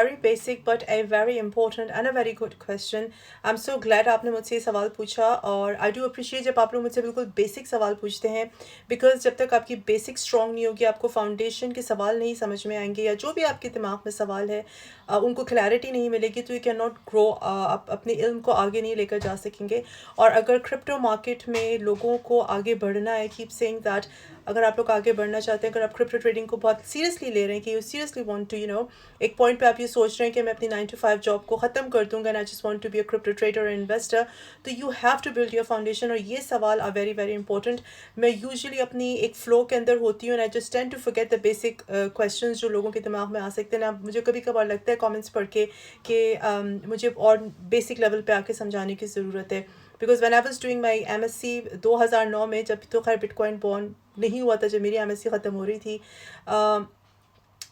Very basic but a very important and a very good question. I'm so glad आपने मुझसे ये सवाल पूछा, और I do appreciate जब आप लोग मुझसे बिल्कुल बेसिक सवाल पूछते हैं, बिकॉज जब तक आपकी बेसिक स्ट्रॉन्ग नहीं होगी, आपको फाउंडेशन के सवाल नहीं समझ में आएंगे, या जो भी आपके दिमाग में सवाल है उनको क्लैरिटी नहीं मिलेगी, तो यू कैन नॉट ग्रो, आप अपने इल्म को आगे नहीं लेकर जा सकेंगे। और अगर क्रिप्टो मार्केट में लोगों को आगे बढ़ना है, कीप सेइंग दैट, अगर आप लोग आगे बढ़ना चाहते हैं, अगर आप क्रिप्टो ट्रेडिंग को बहुत सीरियसली ले रहे हैं, कि यू सीरियसली वांट टू एक पॉइंट पे आप ये सोच रहे हैं कि मैं अपनी 9 to 5 जॉब को ख़त्म कर दूंगा and I just want to be a crypto trader और इन्वेस्टर, तो you have to build your foundation. और ये सवाल आर वेरी वेरी इंपॉर्टेंट। मैं यूजुअली अपनी एक फ्लो के अंदर होती हूँ and I just tend to forget the basic questions जो लोगों के दिमाग में आ सकते हैं। मुझे कभी कभार लगता है कमेंट्स पढ़ के कि मुझे और बेसिक लेवल पे आके समझाने की ज़रूरत है, because when I was doing my MSc 2009 में, जब तो खैर बिटकॉइन बॉर्न नहीं हुआ था, जब मेरी एमएससी ख़त्म हो रही थी,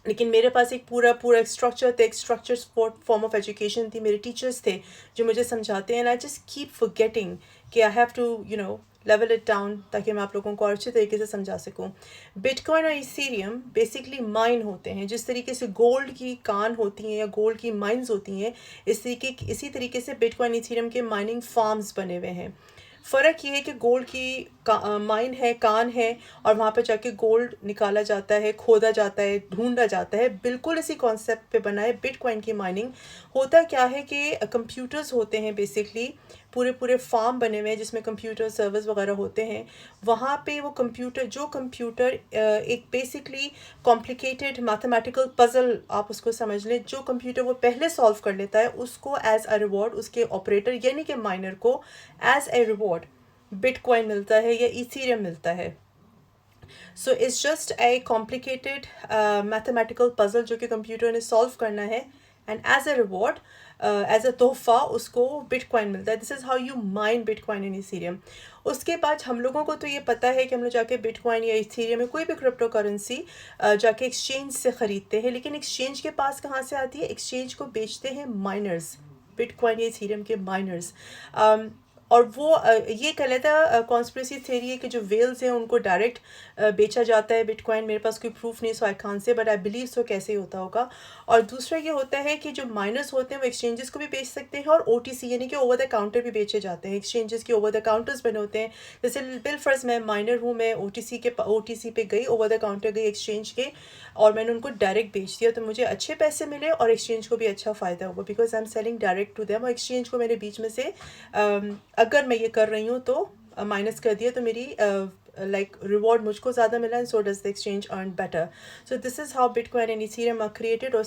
लेकिन मेरे पास एक पूरा पूरा एक स्ट्रक्चर था, एक स्ट्रक्चर फॉर्म ऑफ एजुकेशन थी, मेरे टीचर्स थे जो मुझे समझाते हैं, and I just keep forgetting कि I have to level it down, ताकि मैं आप लोगों को और अच्छे तरीके से समझा सकूं। बिटकॉइन और इथेरियम बेसिकली माइन होते हैं, जिस तरीके से गोल्ड की कान होती हैं या गोल्ड की माइंस होती हैं, इसी तरीके से बिटकॉइन इथेरियम के माइनिंग फार्म्स बने हुए हैं। फ़र्क ये है कि गोल्ड की माइन है, कान है, और वहाँ पर जाके गोल्ड निकाला जाता है, खोदा जाता है, ढूंढा जाता है। बिल्कुल इसी कॉन्सेप्ट पे बना है बिटकॉइन की माइनिंग। होता क्या है कि कंप्यूटर्स होते हैं, बेसिकली पूरे पूरे फार्म बने हुए हैं जिसमें कंप्यूटर सर्वर्स वगैरह होते हैं। वहाँ पे वो कंप्यूटर एक बेसिकली कॉम्प्लिकेटेड मैथमेटिकल पज़ल आप उसको समझ लें, जो कंप्यूटर वो पहले सॉल्व कर लेता है, उसको एज अ रिवॉर्ड उसके ऑपरेटर यानी कि माइनर को एज ए रिवॉर्ड बिटकॉइन मिलता है या इथेरियम मिलता है। So it's just a complicated mathematical puzzle जो कि कंप्यूटर ने सॉल्व करना है, and as a reward, as a तोहफा उसको बिटकॉइन मिलता है। This is how you mine bitcoin in Ethereum. उसके बाद हम लोगों को तो ये पता है कि हम लोग जाके बिटकॉइन या इथेरियम में कोई भी क्रिप्टो करेंसी जाके एक्सचेंज से ख़रीदते हैं, लेकिन एक्सचेंज के पास कहाँ से आती है? एक्सचेंज को बेचते हैं माइनर्स, बिटकॉइन या इथेरियम के माइनर्स। और वो ये कह लेता है कॉन्स्पिरेसी थ्योरी है कि जो वेल्स हैं उनको डायरेक्ट बेचा जाता है बिटकॉइन। मेरे पास कोई प्रूफ नहीं, so I can't say, but I believe so कैसे होता होगा। और दूसरा ये होता है कि जो माइनर्स होते हैं वो एक्सचेंजेस को भी बेच सकते हैं, और ओटीसी यानी कि ओवर द काउंटर भी बेचे जाते हैं। एक्सचेंजेस के ओवर द काउंटर्स बने होते हैं। जैसे बिलफर्ज मैं माइनर हूँ, मैं ओटीसी पे गई, ओवर द काउंटर गई एक्सचेंज के, और मैंने उनको डायरेक्ट बेच दिया, तो मुझे अच्छे पैसे मिले और एक्सचेंज को भी अच्छा फ़ायदा हुआ, because I am selling direct to them. और एक्सचेंज को मैंने बीच में से अगर मैं ये कर रही हूँ तो माइनस कर दिया, तो मेरी लाइक रिवॉर्ड मुझको ज़्यादा मिला, and so does the exchange earn better. So this is how bitcoin and Ethereum are created. और